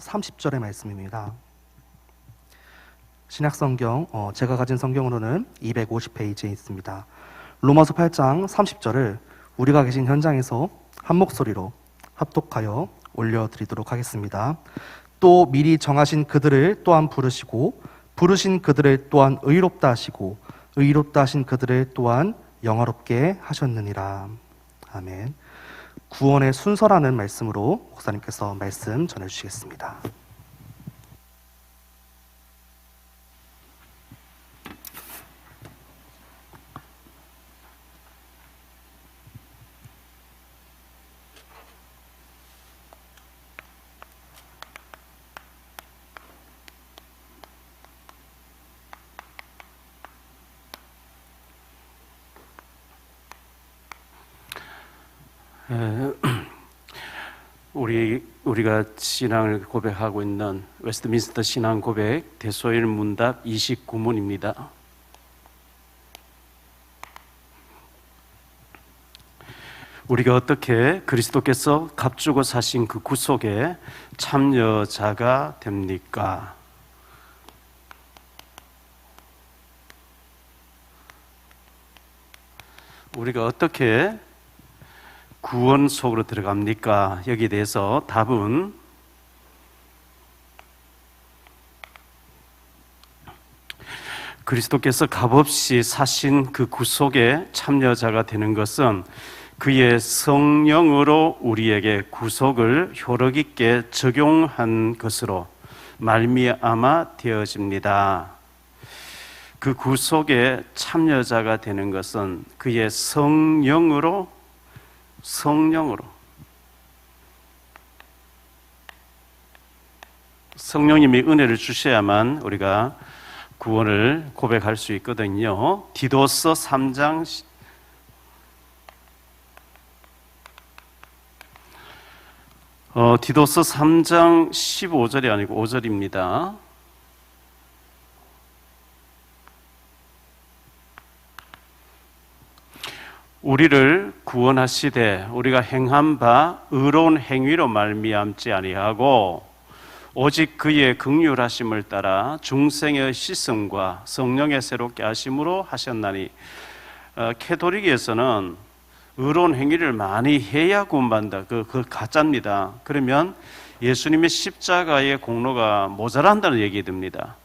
30절의 말씀입니다. 신약성경, 제가 가진 성경으로는 250페이지에 있습니다. 로마서 8장 30절을 우리가 계신 현장에서 한 목소리로 합독하여 올려드리도록 하겠습니다. 또 미리 정하신 그들을 또한 부르시고 부르신 그들을 또한 의롭다 하시고 의롭다 하신 그들을 또한 영화롭게 하셨느니라. 아멘. 구원의 순서라는 말씀으로 목사님께서 말씀 전해주시겠습니다. 우리가 신앙을 고백하고 있는 웨스트민스터 신앙 고백 대소일 문답 29문입니다. 우리가 어떻게 그리스도께서 값주고 사신 그 구속에 참여자가 됩니까? 우리가 어떻게 구원 속으로 들어갑니까? 여기에 대해서 답은 그리스도께서 값없이 사신 그 구속에 참여자가 되는 것은 그의 성령으로 우리에게 구속을 효력 있게 적용한 것으로 말미암아 되어집니다. 그 구속에 참여자가 되는 것은 그의 성령으로 성령님이 은혜를 주셔야만 우리가 구원을 고백할 수 있거든요. 디도서 3장 15절이 아니고 5절입니다. 우리를 구원하시되 우리가 행한 바 의로운 행위로 말미암지 아니하고 오직 그의 긍휼하심을 따라 중생의 씻음과 성령의 새롭게 하심으로 하셨나니. 캐토릭에서는 의로운 행위를 많이 해야 구원받는다. 그 가짜입니다. 그러면 예수님의 십자가의 공로가 모자란다는 얘기 됩니다.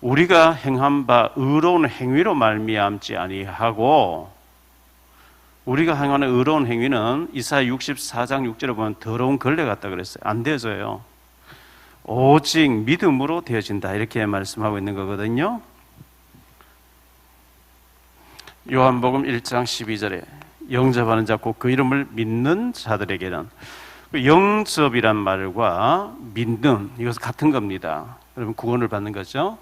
우리가 행한 바 의로운 행위로 말미암지 아니하고, 우리가 행하는 의로운 행위는 이사야 64장 6절에 보면 더러운 걸레 같다 그랬어요. 안 되어져요. 오직 믿음으로 되어진다, 이렇게 말씀하고 있는 거거든요. 요한복음 1장 12절에 영접하는 자 곧 그 이름을 믿는 자들에게는, 영접이란 말과 믿는, 이것은 같은 겁니다. 그러면 구원을 받는 거죠.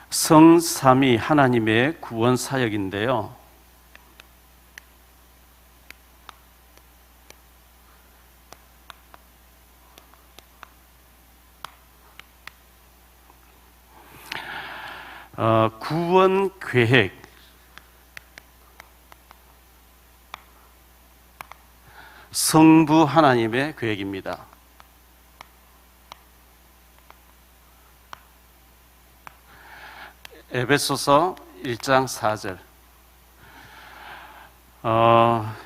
성삼위 하나님의 구원 사역인데요, 구원 계획, 성부 하나님의 계획입니다. 에베소서 1장 4절,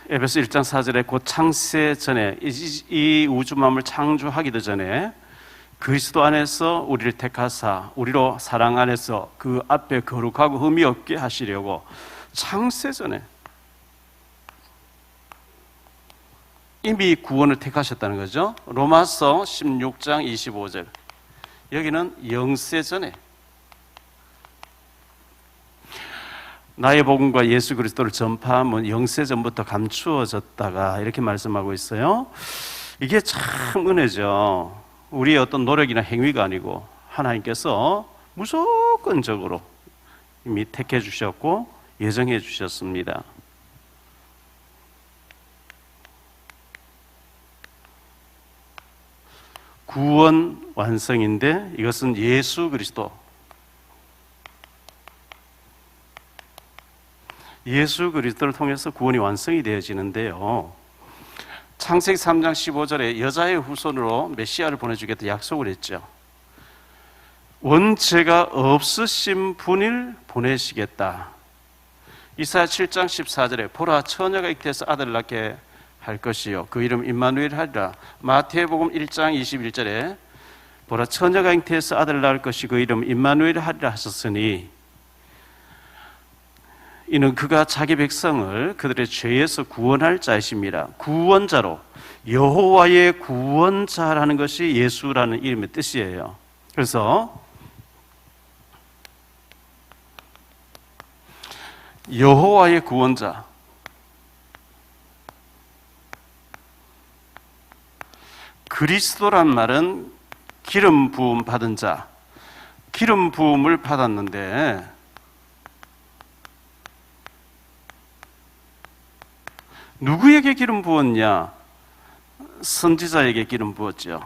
에베소 1장 4절에 곧 창세 전에, 이 우주만물 창조하기도 전에 그리스도 안에서 우리를 택하사 우리로 사랑 안에서 그 앞에 거룩하고 흠이 없게 하시려고 창세 전에 이미 구원을 택하셨다는 거죠. 로마서 16장 25절, 여기는 영세 전에 나의 복음과 예수 그리스도를 전파하면 영세 전부터 감추어졌다가, 이렇게 말씀하고 있어요. 이게 참 은혜죠. 우리의 어떤 노력이나 행위가 아니고 하나님께서 무조건적으로 이미 택해 주셨고 예정해 주셨습니다. 구원 완성인데 이것은 예수 그리스도, 예수 그리스도를 통해서 구원이 완성이 되어지는데요. 창세기 3장 15절에 여자의 후손으로 메시아를 보내주겠다 약속을 했죠. 원죄가 없으신 분을 보내시겠다. 이사야 7장 14절에 보라 처녀가 잉태해서 아들을 낳게 할 것이요 그 이름 임마누엘 하리라. 마태복음 1장 21절에 보라 처녀가 잉태해서 아들을 낳을 것이 그 이름 임마누엘 하리라 하셨으니 이는 그가 자기 백성을 그들의 죄에서 구원할 자이십니다. 구원자로 여호와의 구원자라는 것이 예수라는 이름의 뜻이에요. 그래서 여호와의 구원자, 그리스도란 말은 기름 부음 받은 자, 기름 부음을 받았는데 누구에게 기름 부었냐? 선지자에게 기름 부었죠.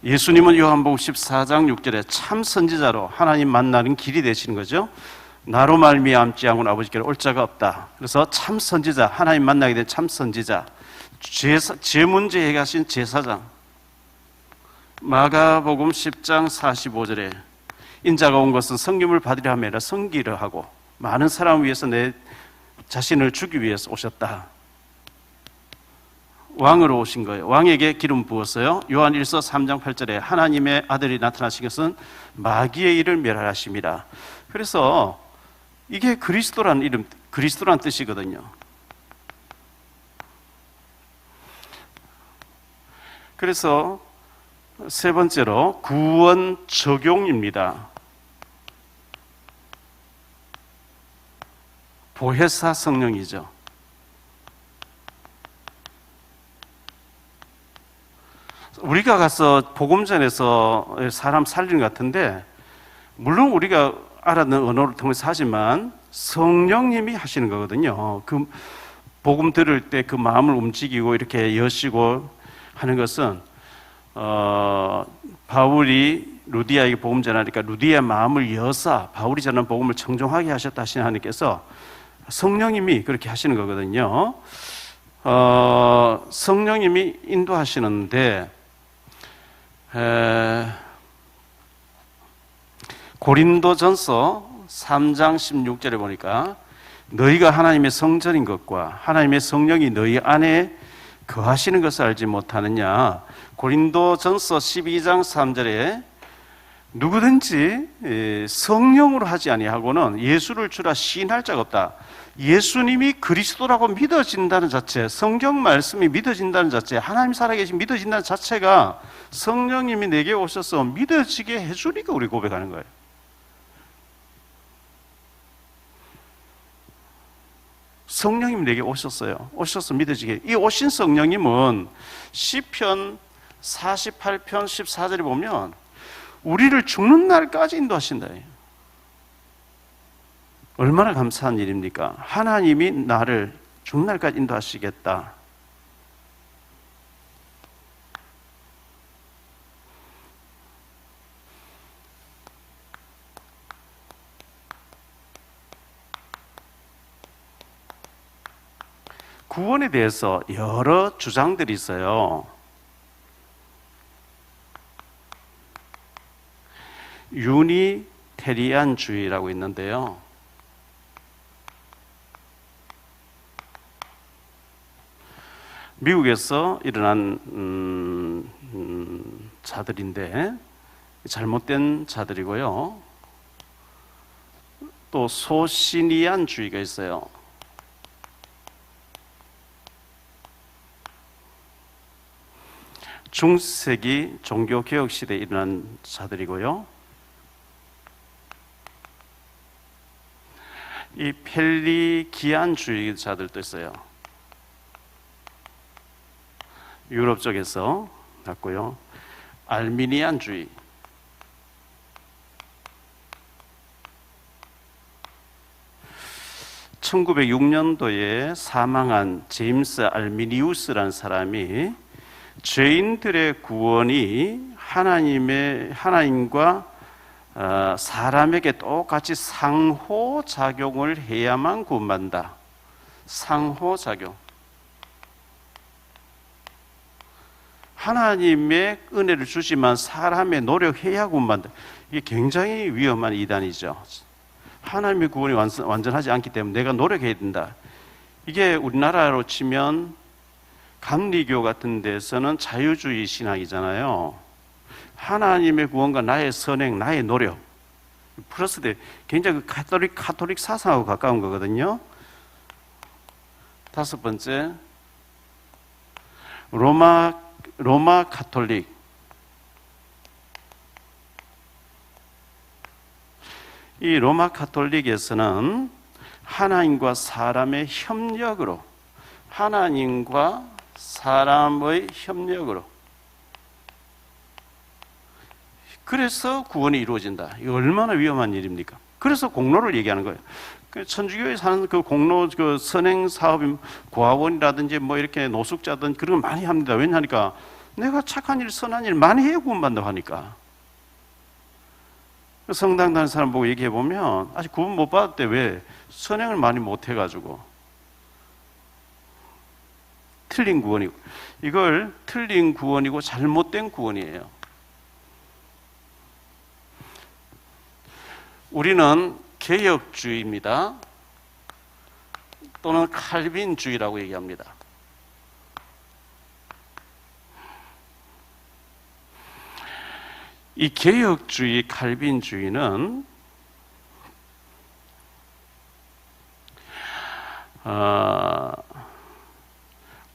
예수님은 요한복음 14장 6절에 참 선지자로 하나님 만나는 길이 되시는 거죠. 나로 말미암지 않고는 아버지께로 올 자가 없다. 그래서 참 선지자, 하나님 만나게 된 참 선지자, 죄 문제 해결하신 제사장. 마가복음 10장 45절에 인자가 온 것은 성김을 받으려 함이 아니라 섬기려 하고 많은 사람을 위해서 내 자신을 주기 위해서 오셨다. 왕으로 오신 거예요. 왕에게 기름 부었어요. 요한 1서 3장 8절에 하나님의 아들이 나타나신 것은 마귀의 일을 멸하심이라. 그래서 이게 그리스도라는 이름, 그리스도라는 뜻이거든요. 그래서 세 번째로 구원 적용입니다. 보혜사 성령이죠. 우리가 가서 복음 전에서 사람 살리는 것 같은데 물론 우리가 알아듣는 언어를 통해서 하지만 성령님이 하시는 거거든요. 그 복음 들을 때 그 마음을 움직이고 이렇게 여시고 하는 것은 바울이 루디아에게 복음 전하니까 루디아의 마음을 여사 바울이 전한 복음을 청종하게 하셨다 하시는 하나님께서 성령님이 그렇게 하시는 거거든요. 성령님이 인도하시는데 고린도전서 3장 16절에 보니까 너희가 하나님의 성전인 것과 하나님의 성령이 너희 안에 거하시는 것을 알지 못하느냐. 고린도전서 12장 3절에 누구든지 성령으로 하지 아니하고는 예수를 주라 시인할 자가 없다. 예수님이 그리스도라고 믿어진다는 자체, 성경 말씀이 믿어진다는 자체, 하나님 살아계신 믿어진다는 자체가 성령님이 내게 오셔서 믿어지게 해주니까 우리 고백하는 거예요. 성령님이 내게 오셨어요. 오셔서 믿어지게. 이 오신 성령님은 시편 48편 14절에 보면 우리를 죽는 날까지 인도하신다. 얼마나 감사한 일입니까? 하나님이 나를 죽는 날까지 인도하시겠다. 구원에 대해서 여러 주장들이 있어요. 유니테리안주의라고 있는데요. 미국에서 일어난 자들인데 잘못된 자들이고요. 또 소시니안주의가 있어요. 중세기 종교개혁 시대에 일어난 자들이고요. 이 펠리기안주의자들도 있어요. 유럽 쪽에서 났고요. 알미니안주의. (1906년도에) 사망한 제임스 알미니우스라는 사람이 죄인들의 구원이 하나님과 사람에게 똑같이 상호작용을 해야만 구원받는다. 상호작용. 하나님의 은혜를 주지만 사람의 노력해야 구원받는다. 이게 굉장히 위험한 이단이죠. 하나님의 구원이 완전하지 않기 때문에 내가 노력해야 된다. 이게 우리나라로 치면 감리교 같은 데서는 자유주의 신앙이잖아요. 하나님의 구원과 나의 선행, 나의 노력 플러스 돼 굉장히 카톨릭 사상하고 가까운 거거든요. 다섯 번째, 로마 카톨릭. 이 로마 카톨릭에서는 하나님과 사람의 협력으로, 하나님과 사람의 협력으로, 그래서 구원이 이루어진다. 이거 얼마나 위험한 일입니까? 그래서 공로를 얘기하는 거예요. 천주교에 사는 그 공로, 그 선행 사업이 고아원이라든지 뭐 이렇게 노숙자든 그런 거 많이 합니다. 왜냐하니까 내가 착한 일, 선한 일 많이 해야 구원받는다고 하니까. 성당 다니는 사람 보고 얘기해 보면 아직 구원 못 받았대. 왜? 선행을 많이 못 해가지고. 틀린 구원이고, 이걸 틀린 구원이고 잘못된 구원이에요. 우리는 개혁주의입니다. 또는 칼빈주의라고 얘기합니다. 이 개혁주의, 칼빈주의는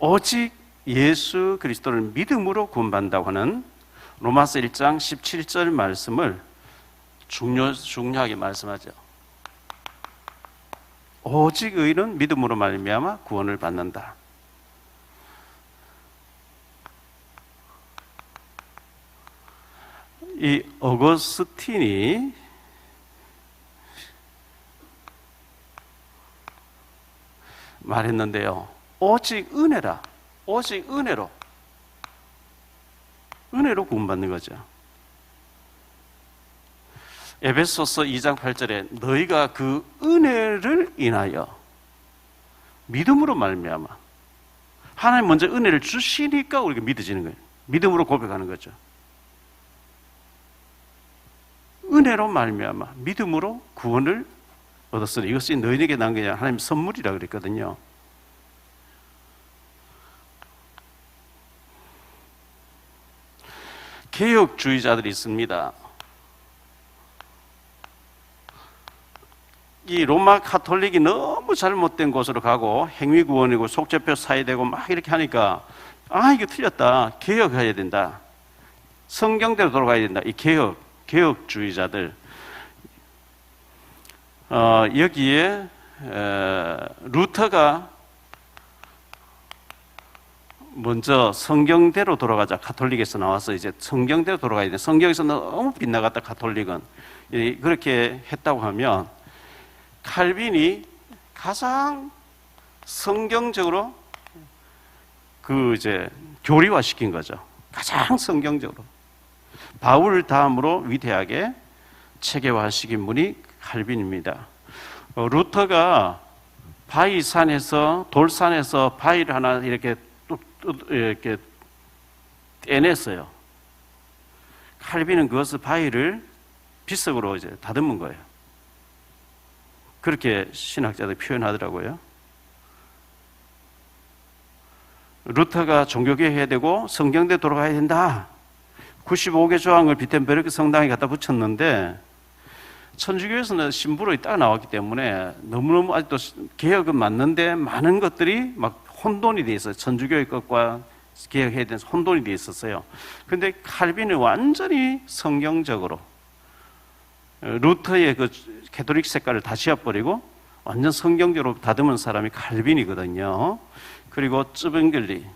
오직 예수 그리스도를 믿음으로 구원받는다고 하는 로마서 1장 17절 말씀을 중요하게 말씀하죠. 오직 의는 믿음으로 말미암아 구원을 받는다. 이 어거스틴이 말했는데요. 오직 은혜라. 오직 은혜로 구원받는 거죠. 에베소서 2장 8절에 너희가 그 은혜를 인하여 믿음으로 말미암아, 하나님 먼저 은혜를 주시니까 우리가 믿어지는 거예요. 믿음으로 고백하는 거죠. 은혜로 말미암아 믿음으로 구원을 얻었으니 이것이 너희에게 난 게 아니라 하나님 선물이라 그랬거든요. 개혁주의자들이 있습니다. 이 로마 카톨릭이 너무 잘못된 곳으로 가고 행위구원이고 속죄표 사이되고 막 이렇게 하니까 이거 틀렸다. 개혁해야 된다. 성경대로 돌아가야 된다. 이 개혁주의자들. 여기에 루터가 먼저 성경대로 돌아가자. 카톨릭에서 나와서 이제 성경대로 돌아가야 돼. 성경에서 너무 빗나갔다. 카톨릭은 그렇게 했다고 하면 칼빈이 가장 성경적으로 교리화시킨 거죠. 가장 성경적으로. 바울 다음으로 위대하게 체계화시킨 분이 칼빈입니다. 루터가 돌산에서 바위를 하나 이렇게 떼냈어요. 칼빈은 그것을 바위를 비석으로 다듬은 거예요. 그렇게 신학자들이 표현하더라고요. 루터가 종교개혁해야 되고 성경대 돌아가야 된다. 95개 조항을 비텐베르크 성당에 갖다 붙였는데 천주교에서는 신부로 딱 나왔기 때문에 너무너무 아직도 개혁은 맞는데 많은 것들이 막 혼돈이 돼 있어요. 천주교의 것과 개혁해야 되는 혼돈이 돼 있었어요. 근데 칼빈은 완전히 성경적으로 루터의 그 캐톨릭 색깔을 다 지워버리고 완전 성경적으로 다듬은 사람이 칼빈이거든요. 그리고 쯔빙글리,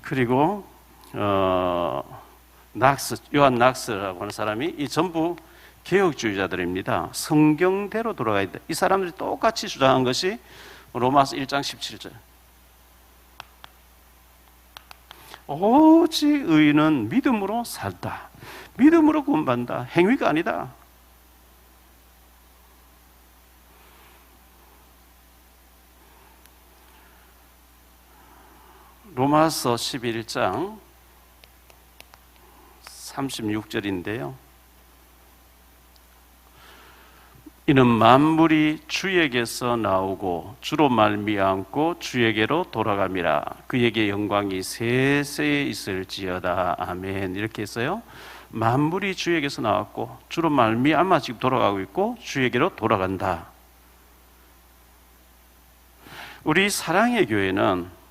그리고 요한 낙스라고 하는 사람이 이 전부 개혁주의자들입니다. 성경대로 돌아가야 돼. 이 사람들이 똑같이 주장한 것이 로마서 1장 17절. 오직 의인은 믿음으로 살다. 믿음으로 구원받는다. 행위가 아니다. 로마서 11장 36절인데요. 이는 만물이 주에게서 나오고 주로 말미암고 주에게로 돌아감이라. 그에게 영광이 세세에 있을지어다. 아멘. 이렇게 했어요. 만물이 주에게서 나왔고 주로 말미암아 지금 돌아가고 있고 주에게로 돌아간다. 우리 사랑의 교회는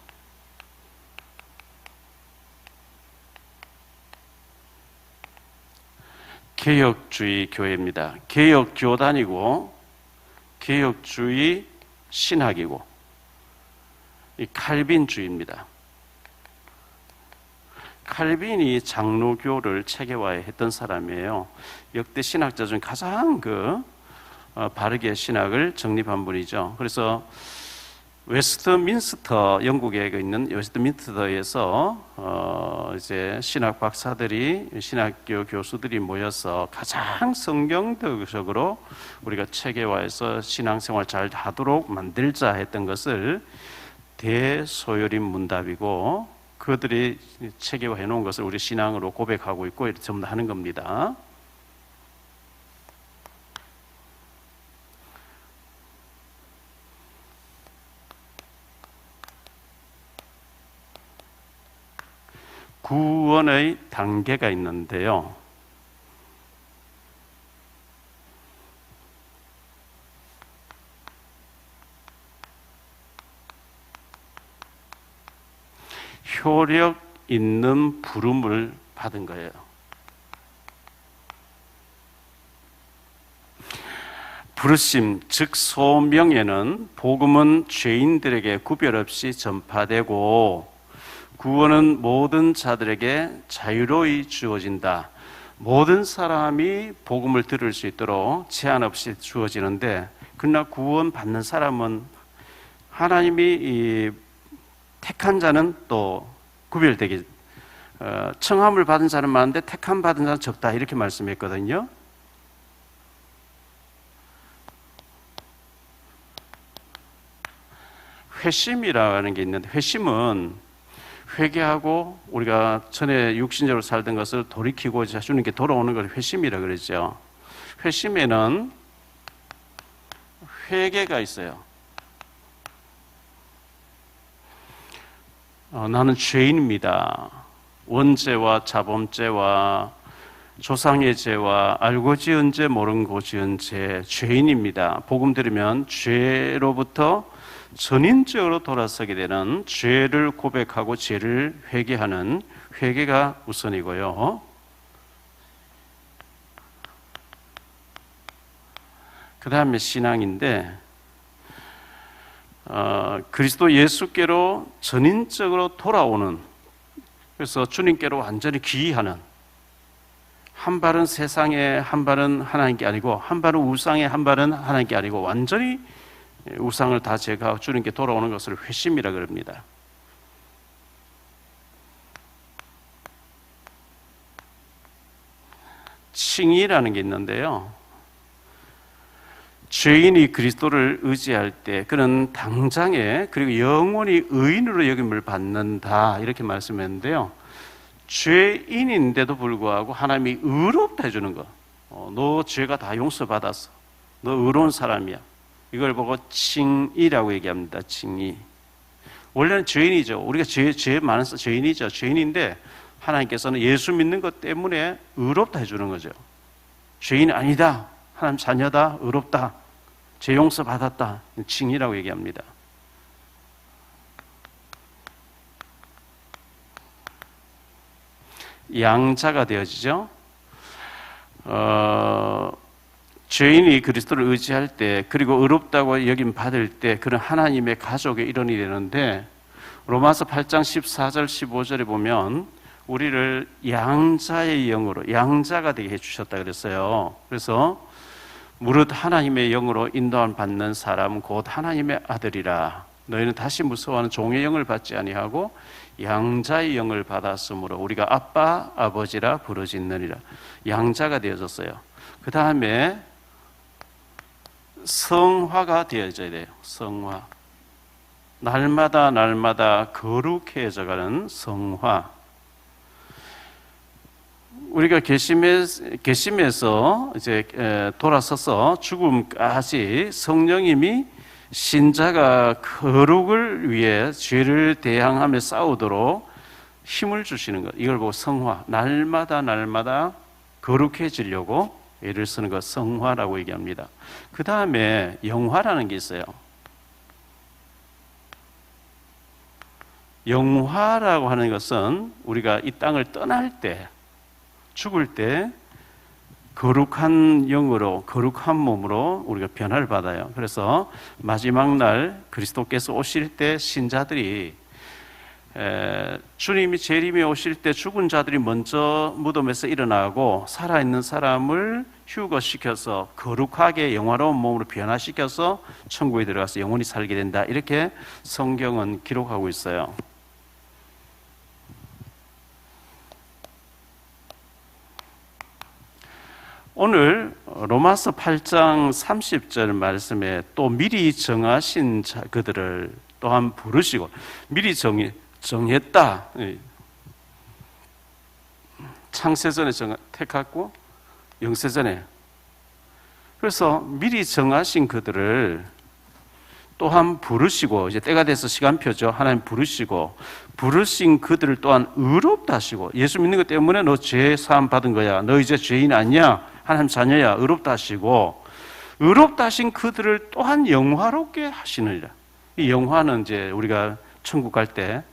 개혁주의 교회입니다. 개혁교단이고 개혁주의 신학이고 이 칼빈주의입니다. 칼빈이 장로교를 체계화했던 사람이에요. 역대 신학자 중 가장 바르게 신학을 정립한 분이죠. 그래서 웨스트민스터, 영국에 있는 웨스트민스터에서 이제 신학 박사들이, 신학교 교수들이 모여서 가장 성경적으로 우리가 체계화해서 신앙생활 잘 하도록 만들자 했던 것을 대소요림 문답이고, 그들이 체계화해 놓은 것을 우리 신앙으로 고백하고 있고 이렇게 전부 다 하는 겁니다. 구원의 단계가 있는데요. 효력 있는 부름을 받은 거예요. 부르심, 즉 소명에는 복음은 죄인들에게 구별 없이 전파되고 구원은 모든 자들에게 자유로이 주어진다. 모든 사람이 복음을 들을 수 있도록 제한 없이 주어지는데, 그러나 구원 받는 사람은 하나님이 택한 자는 또 구별되게, 청함을 받은 자는 많은데 택함 받은 자는 적다, 이렇게 말씀했거든요. 회심이라는 게 있는데, 회심은 회개하고 우리가 전에 육신적으로 살던 것을 돌이키고 주님께 돌아오는 걸 회심이라 그러죠. 회심에는 회개가 있어요. 나는 죄인입니다. 원죄와 자범죄와 조상의 죄와 알고 지은 죄 모르고 지은 죄, 죄인입니다. 복음 들으면 죄로부터 전인적으로 돌아서게 되는, 죄를 고백하고 죄를 회개하는 회개가 우선이고요. 그 다음에 신앙인데, 그리스도 예수께로 전인적으로 돌아오는, 그래서 주님께로 완전히 귀의하는, 한 발은 세상에 한 발은 하나님께 아니고, 한 발은 우상에 한 발은 하나님께 아니고, 완전히 우상을 다 제거하고 주님께 돌아오는 것을 회심이라 그럽니다. 칭의라는 게 있는데요. 죄인이 그리스도를 의지할 때 그는 당장에, 그리고 영원히 의인으로 여김을 받는다, 이렇게 말씀했는데요. 죄인인데도 불구하고 하나님이 의롭다 해주는 거. 너 죄가 다 용서받았어. 너 의로운 사람이야. 이걸 보고 칭의라고 얘기합니다. 칭의. 원래는 죄인이죠. 우리가 죄 많은 죄인이죠. 죄인인데 하나님께서는 예수 믿는 것 때문에 의롭다 해주는 거죠. 죄인 아니다, 하나님 자녀다, 의롭다, 죄 용서 받았다, 칭의라고 얘기합니다. 양자가 되어지죠. 죄인이 그리스도를 의지할 때, 그리고 의롭다고 여김 받을 때, 그런 하나님의 가족의 일원이 되는데, 로마서 8장 14절 15절에 보면 우리를 양자의 영으로, 양자가 되게 해주셨다 그랬어요. 그래서 무릇 하나님의 영으로 인도함 받는 사람 곧 하나님의 아들이라. 너희는 다시 무서워하는 종의 영을 받지 아니하고 양자의 영을 받았으므로 우리가 아빠 아버지라 부르짖느니라. 양자가 되어졌어요. 그 다음에 성화가 되어져야 돼요. 성화. 날마다 날마다 거룩해져가는 성화. 우리가 계심에서 이제 돌아서서 죽음까지 성령님이 신자가 거룩을 위해 죄를 대항하며 싸우도록 힘을 주시는 것. 이걸 보고 성화. 날마다 날마다 거룩해지려고 애를 쓰는 것, 성화라고 얘기합니다. 그 다음에 영화라는 게 있어요. 영화라고 하는 것은 우리가 이 땅을 떠날 때, 죽을 때 거룩한 영으로, 거룩한 몸으로 우리가 변화를 받아요. 그래서 마지막 날 그리스도께서 오실 때 신자들이 주님이 재림이 오실 때 죽은 자들이 먼저 무덤에서 일어나고 살아있는 사람을 휴거시켜서 거룩하게 영화로운 몸으로 변화시켜서 천국에 들어가서 영원히 살게 된다. 이렇게 성경은 기록하고 있어요. 오늘 로마서 8장 30절 말씀에 또 미리 정하신 그들을 또한 부르시고, 미리 정했다. 창세전에 택하고 영세전에. 그래서 미리 정하신 그들을 또한 부르시고, 이제 때가 돼서 시간표죠. 하나님 부르시고, 부르신 그들을 또한 의롭다 하시고, 예수 믿는 것 때문에 너 죄 사함 받은 거야. 너 이제 죄인 아니야. 하나님 자녀야. 의롭다 하시고, 의롭다 하신 그들을 또한 영화롭게 하시느니라. 이 영화는 이제 우리가 천국 갈 때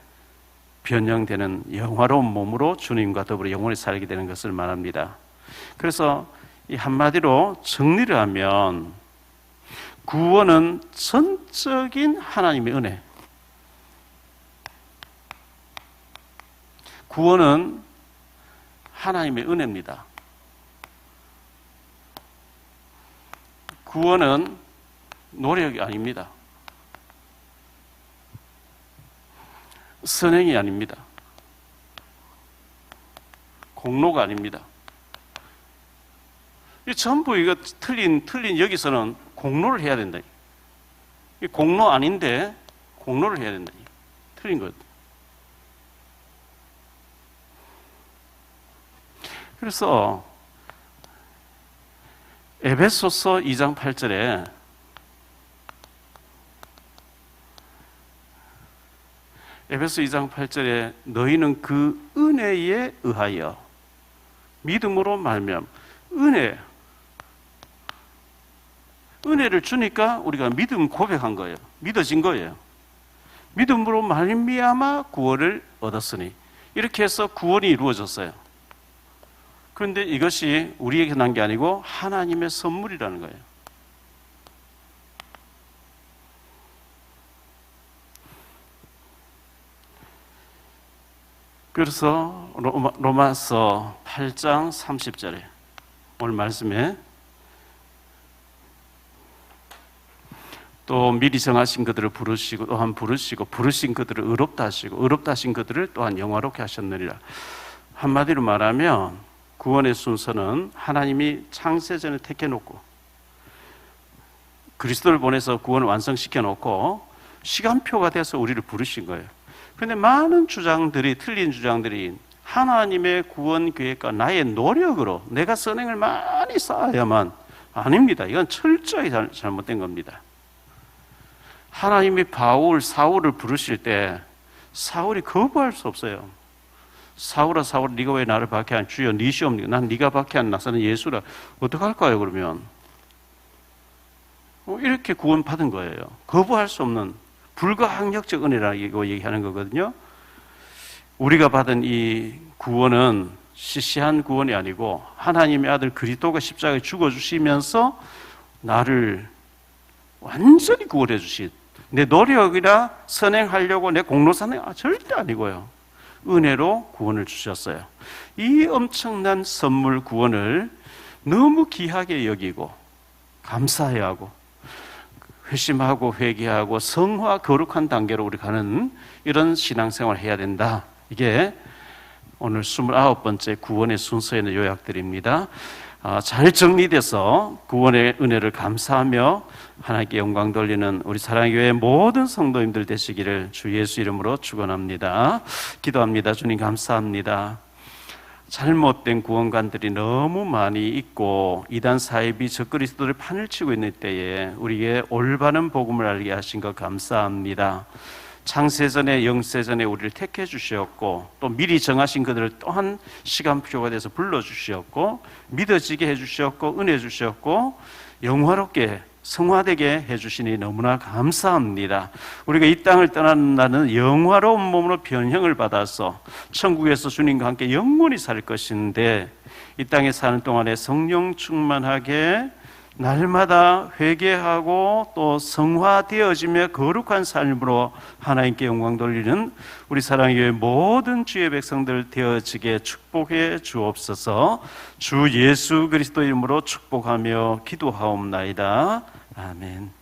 변형되는 영화로운 몸으로 주님과 더불어 영원히 살게 되는 것을 말합니다. 그래서 이 한마디로 정리를 하면 구원은 전적인 하나님의 은혜. 구원은 하나님의 은혜입니다. 구원은 노력이 아닙니다. 선행이 아닙니다. 공로가 아닙니다. 이 전부 이거 틀린 여기서는 공로를 해야 된다. 이 공로 아닌데 공로를 해야 된다. 틀린 것. 그래서 에베소서 2장 8절에 에베소 2장 8절에 너희는 그 은혜에 의하여 믿음으로 말미암아 은혜를 주니까 우리가 믿음 고백한 거예요. 믿어진 거예요. 믿음으로 말미암아 구원을 얻었으니 이렇게 해서 구원이 이루어졌어요. 그런데 이것이 우리에게 난 게 아니고 하나님의 선물이라는 거예요. 그래서 로마서 8장 30절에 오늘 말씀에 또 미리 정하신 그들을 부르시고 또한 부르시고 부르신 그들을 의롭다 하시고 의롭다 하신 그들을 또한 영화롭게 하셨느니라. 한마디로 말하면 구원의 순서는 하나님이 창세전에 택해놓고 그리스도를 보내서 구원을 완성시켜 놓고 시간표가 돼서 우리를 부르신 거예요. 그런데 많은 주장들이, 틀린 주장들이 하나님의 구원 계획과 나의 노력으로 내가 선행을 많이 쌓아야만, 아닙니다. 이건 철저히 잘못된 겁니다. 하나님이 사울을 부르실 때 사울이 거부할 수 없어요. 사울아 사울아 네가 왜 나를 박해하냐. 주여 네 시옵니까. 난 네가 박해한 나사는 예수라. 어떡할까요 그러면. 이렇게 구원받은 거예요. 거부할 수 없는 불가항력적 은혜라고 얘기하는 거거든요. 우리가 받은 이 구원은 시시한 구원이 아니고 하나님의 아들 그리스도가 십자가에 죽어주시면서 나를 완전히 구원해 주신, 내 노력이나 선행하려고 내 공로 선행 절대 아니고요. 은혜로 구원을 주셨어요. 이 엄청난 선물 구원을 너무 귀하게 여기고 감사해야 하고 회심하고 회개하고 성화 거룩한 단계로 우리 가는 이런 신앙생활을 해야 된다. 이게 오늘 29번째 구원의 순서에는 요약드립니다. 잘 정리돼서 구원의 은혜를 감사하며 하나님께 영광 돌리는 우리 사랑의 교회 모든 성도님들 되시기를 주 예수 이름으로 축원합니다. 기도합니다. 주님 감사합니다. 잘못된 구원관들이 너무 많이 있고 이단 사이비 적그리스도를 판을 치고 있는 때에 우리에게 올바른 복음을 알게 하신 것 감사합니다. 창세전에 영세전에 우리를 택해 주셨고 또 미리 정하신 그들을 또한 시간표가 돼서 불러주셨고 믿어지게 해주셨고 은혜 주셨고 영화롭게 성화되게 해주시니 너무나 감사합니다. 우리가 이 땅을 떠나는 날은 영화로운 몸으로 변형을 받아서 천국에서 주님과 함께 영원히 살 것인데 이 땅에 사는 동안에 성령 충만하게 날마다 회개하고 또 성화되어지며 거룩한 삶으로 하나님께 영광 돌리는 우리 사랑의 교회 모든 주의 백성들 되어지게 축복해 주옵소서. 주 예수 그리스도 이름으로 축복하며 기도하옵나이다. 아멘.